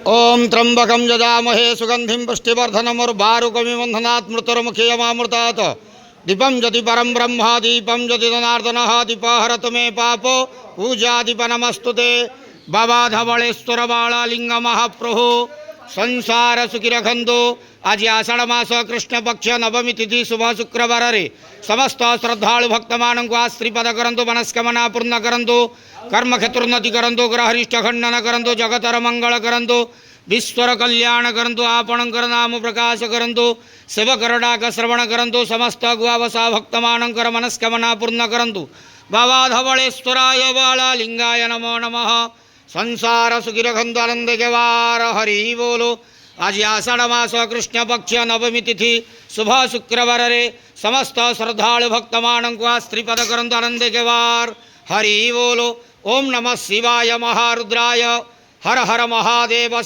ओं त्र्यंबकं यजामहे सुगंधिं पुष्टिवर्धनम् उर्वारुकमिव बन्धनात् मृत्युर्मुक्षीयमामृतात् दीपं ज्योति परं ब्रह्म दीपं ज्योति जनार्दनः दीपहरतु मे पापो पूजा दीप नमस्तुते बाबा धवलेश्वर बाला लिंग महाप्रभु संसार सुखी रखंदो। आज आषाढ़ मास कृष्ण पक्ष नवमी तिथि शुभ शुक्रवार रे समस्त श्रद्धालु भक्त मान को आश्रीपद करंतु मनस्कामना पूर्ण करंतु कर्म क्षेत्रोन्नति करंतु ग्रहरिष्ठ खंडन करंतु जगतर मंगल करंतु विश्वर कल्याण करंतु आपणकर नाम प्रकाश करंतु सेवकर डाक श्रवण करंतु समस्त गुआवसा भक्त मानकर मनस्कामना पूर्ण करंतु बाबा धवलेश्वराय बाला लिंगाय नमो नमः। संसार सुखी रखंतु आनंद के वार हरि बोलो। आज आषाढ़ मास कृष्ण पक्ष नवमी तिथि शुभ शुक्रवार रे समस्त श्रद्धालु भक्त मान को आश्रीपद करंतु आनंद के वार हरि बोलो। ओम नमः शिवाय महारुद्राय हर हर महादेव।